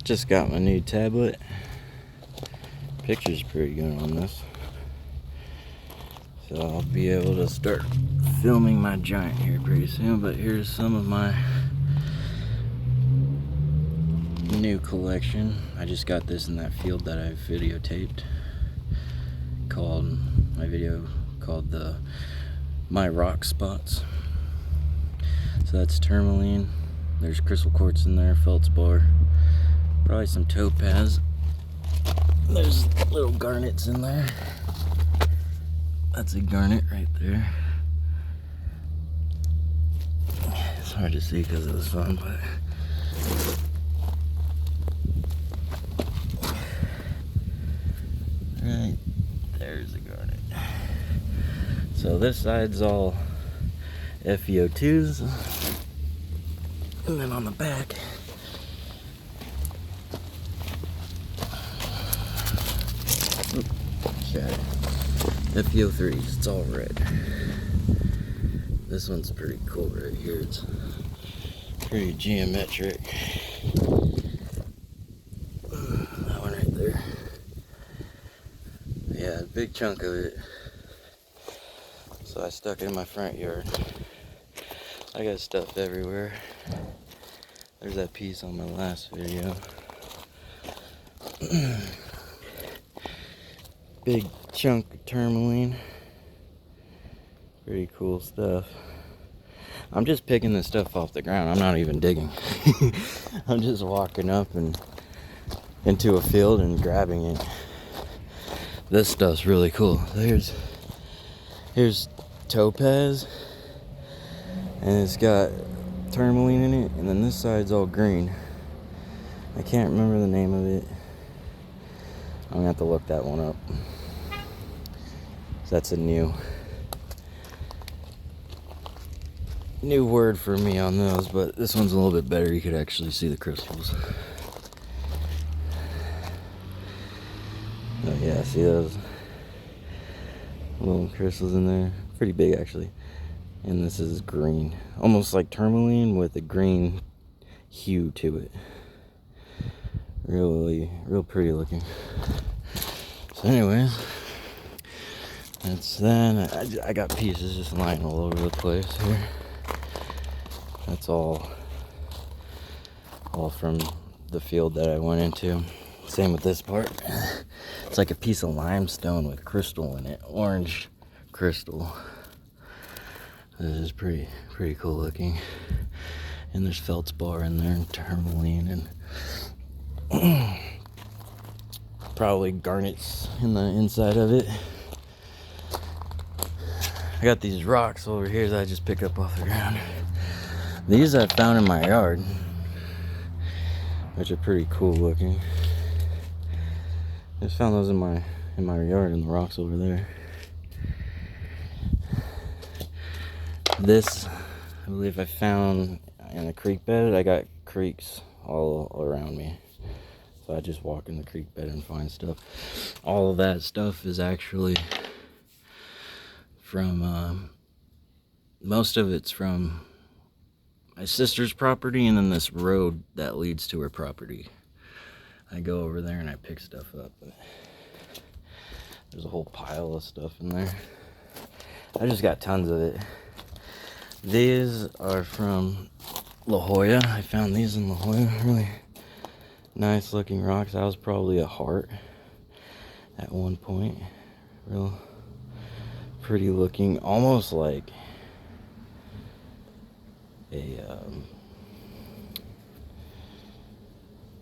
Just got my new tablet. Picture's pretty good on this. So I'll be able to start filming my giant here pretty soon. But here's some of my new collection. I just got this in that field that I videotaped. My video called My Rock Spots. So that's tourmaline. There's crystal quartz in there, feldspar, probably some topaz. There's little garnets in there. That's a garnet right there. It's hard to see because of the sun, but right there's a garnet. So this side's all FeO2s, and then on the back FeO3s. It's all red. This one's pretty cool right here. It's pretty geometric. That one right there. Yeah, a big chunk of it. So I stuck it in my front yard. I got stuff everywhere. There's that piece on my last video. Big chunk of tourmaline. Pretty cool stuff. I'm just picking this stuff off the ground. I'm not even digging. I'm just walking up and into a field and grabbing it. This stuff's really cool. Here's topaz, and it's got tourmaline in it, and then this side's all green. I can't remember the name of it. I'm gonna have to look that one up. So that's a new word for me on those, but this one's a little bit better. You could actually see the crystals. Oh yeah, see those little crystals in there? Pretty big actually. And this is green, almost like tourmaline with a green hue to it. Real pretty looking. So anyways, that's that. I got pieces just lying all over the place here. That's all from the field that I went into. Same with this part. It's like a piece of limestone with crystal in it, orange crystal. This is pretty cool looking. And there's feldspar in there, and tourmaline, and probably garnets in the inside of it. I got these rocks over here that I just picked up off the ground. These I found in my yard, which are pretty cool looking. I just found those in my yard, in the rocks over there. This, I believe I found in a creek bed. I got creeks all around me, so I just walk in the creek bed and find stuff. All of that stuff is actually from, most of it's from my sister's property, and then this road that leads to her property. I go over there and I pick stuff up. There's a whole pile of stuff in there. I just got tons of it. These are from La Jolla. I found these in La Jolla. Really nice looking rocks. That was probably a heart at one point. Real pretty looking, almost like a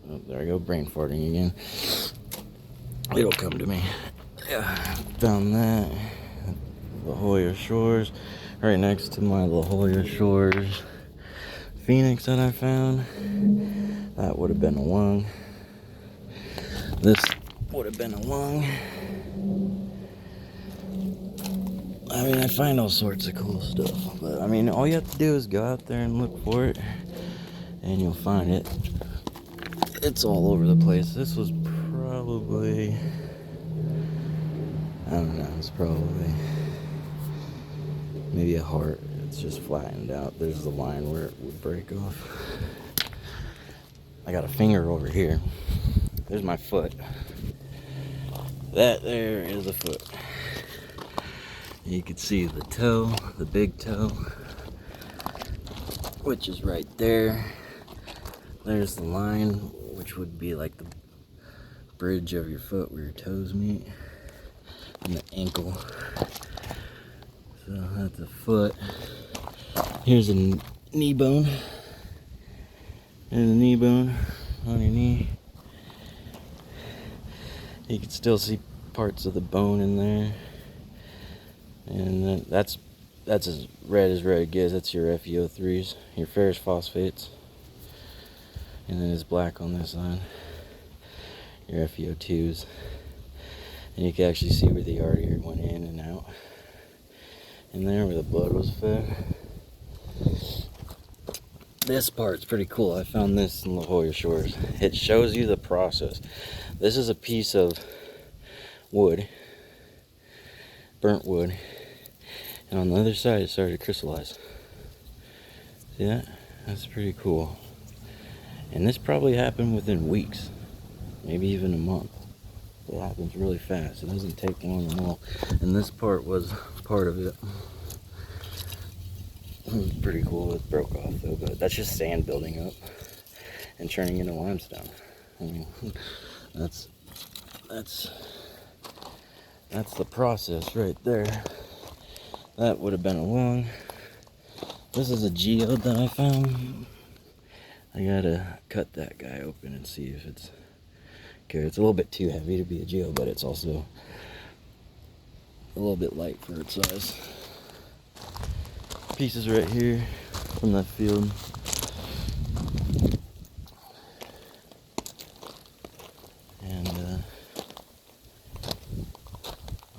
oh, there I go, brain farting again. It'll come to me. Yeah, found that. La Jolla Shores, right next to my La Jolla Shores phoenix that I found. That would have been a lung. This would have been a lung. I mean, I find all sorts of cool stuff, but I mean, all you have to do is go out there and look for it, and you'll find it. It's all over the place. This was probably, I don't know, it's probably maybe a heart. It's just flattened out. There's the line where it would break off. I got a finger over here. There's my foot. That there is a foot. You can see the toe, the big toe, which is right there. There's the line, which would be like the bridge of your foot where your toes meet, and the ankle. So that's a foot. Here's a knee bone. There's a knee bone on your knee. You can still see parts of the bone in there. And that's as red it gets. That's your FeO3s, your ferrous phosphates. And then it's black on this side, your FeO2s. And you can actually see where the artery went in and out. In there where the blood was fed. This part's pretty cool. I found this in La Jolla Shores. It shows you the process. This is a piece of wood, burnt wood, and on the other side it started to crystallize. See that? That's pretty cool. And this probably happened within weeks, maybe even a month. It happens really fast. It doesn't take long at all. And this part was part of it. It was pretty cool. It broke off though, but that's just sand building up and turning into limestone. I mean, that's the process right there. That would have been a lung. This is a geode that I found. I gotta cut that guy open and see if it's okay. It's a little bit too heavy to be a geode, but it's also a little bit light for its size. Pieces right here from that field. And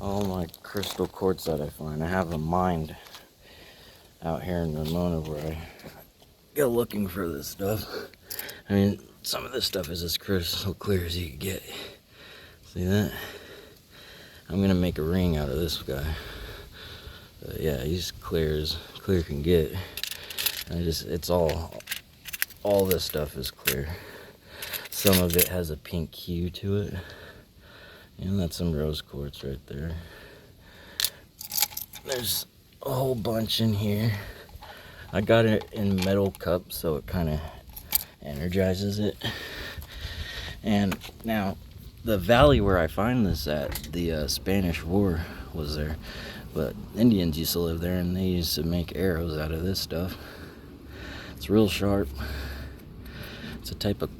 all my crystal quartz that I find. I have a mine out here in Ramona where I go looking for this stuff. I mean, some of this stuff is as crystal clear as you can get. See that? I'm gonna make a ring out of this guy. But yeah, he's clear as clear can get. And it's all this stuff is clear. Some of it has a pink hue to it. And that's some rose quartz right there. There's a whole bunch in here. I got it in metal cups so it kind of energizes it. And now the valley where I find this at, the Spanish War was there, but Indians used to live there and they used to make arrows out of this stuff. It's real sharp. It's a type of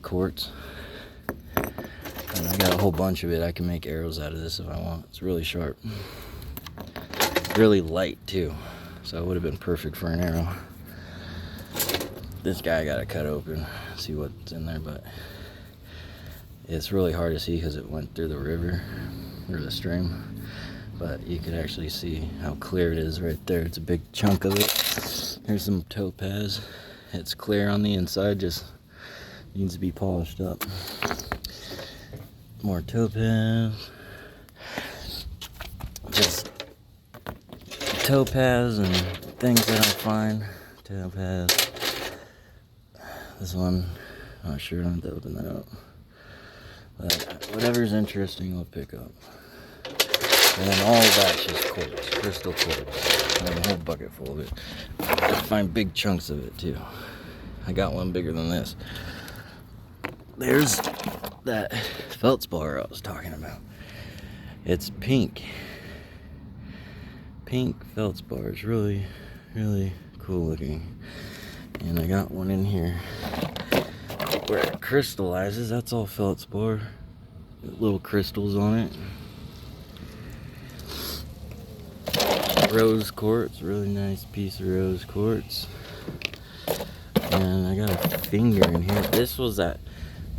quartz, and I got a whole bunch of it. I can make arrows out of this if I want. It's really sharp, really light too, so it would have been perfect for an arrow. This guy I gotta cut open, see what's in there, but it's really hard to see because it went through the river or the stream. But you can actually see how clear it is right there. It's a big chunk of it. Here's some topaz. It's clear on the inside, just needs to be polished up. More topaz. Just topaz and things that I find. Topaz. This one, I'm not sure. I have to open that up. But whatever's interesting, I'll pick up. And then all of that's just quartz, crystal quartz. I have a whole bucket full of it. I find big chunks of it too. I got one bigger than this. There's that feldspar I was talking about. It's pink. Pink feldspar. It's really, really cool looking. And I got one in here where it crystallizes. That's all feldspar. Little crystals on it. Rose quartz, really nice piece of rose quartz. And I got a finger in here. This was that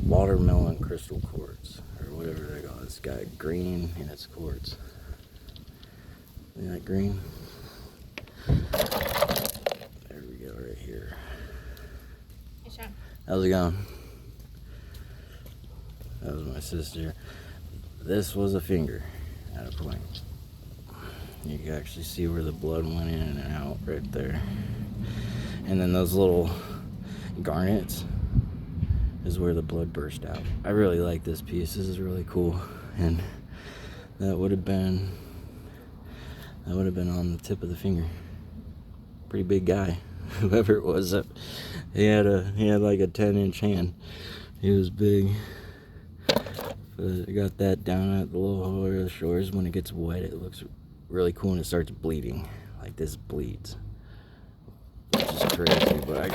watermelon crystal quartz, or whatever they call it. It's got green in its quartz. See that green? There we go, right here. Hey, Sean. How's it going? That was my sister. This was a finger at a point. You can actually see where the blood went in and out right there. And then those little garnets, is where the blood burst out. I really like this piece. This is really cool. And that would have been on the tip of the finger. Pretty big guy. Whoever it was, he had like a 10-inch hand. He was big. But I got that down at the lower of the shores. When it gets wet, it looks really cool and it starts bleeding. Like this bleeds. Which is crazy, but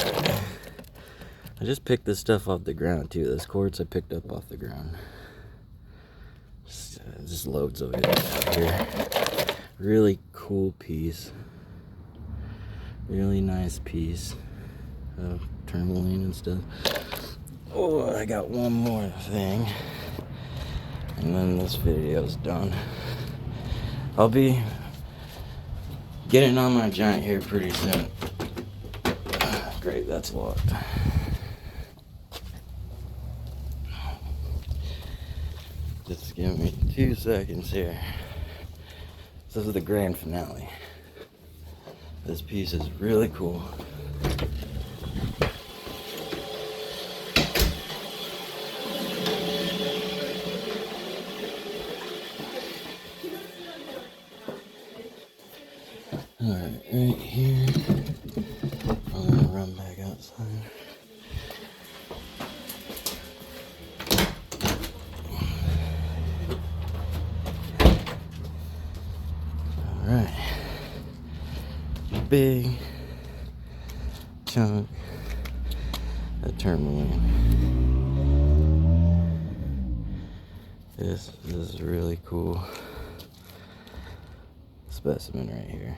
I just picked this stuff off the ground too. This quartz I picked up off the ground. Just loads of it out here. Really cool piece. Really nice piece of tourmaline and stuff. Oh, I got one more thing. And then this video's done. I'll be getting on my giant here pretty soon. Great, that's locked. Just give me 2 seconds here. This is the grand finale. This piece is really cool. Alright, right here. I'm gonna run back outside. Alright. Big chunk of tourmaline. This is really cool specimen right here.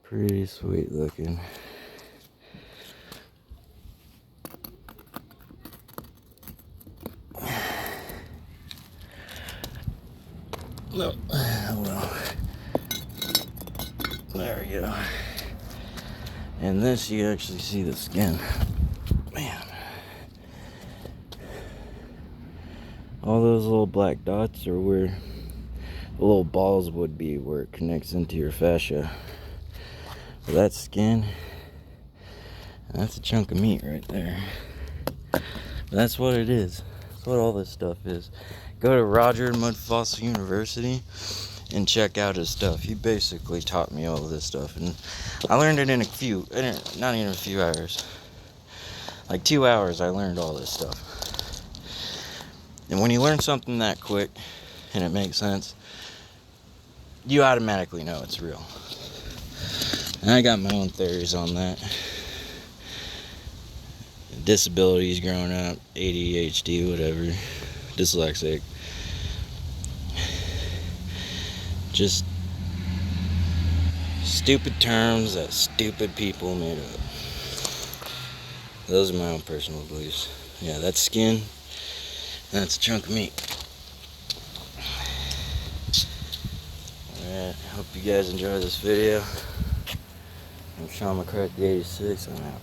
Pretty sweet looking. No, well, there we go. And this, you actually see the skin. Man. All those little black dots are where the little balls would be, where it connects into your fascia. But that skin, that's a chunk of meat right there. But that's what it is. That's what all this stuff is. Go to Roger Mudfossil University and check out his stuff. He basically taught me all of this stuff, and I learned it in not even a few hours. Like 2 hours I learned all this stuff. And when you learn something that quick and it makes sense, you automatically know it's real. And I got my own theories on that. Disabilities growing up, ADHD, whatever, dyslexic. Just stupid terms that stupid people made up. Those are my own personal beliefs. Yeah, that's skin. That's a chunk of meat. Alright, hope you guys enjoy this video. I'm Sean McCarthy 86. I'm out.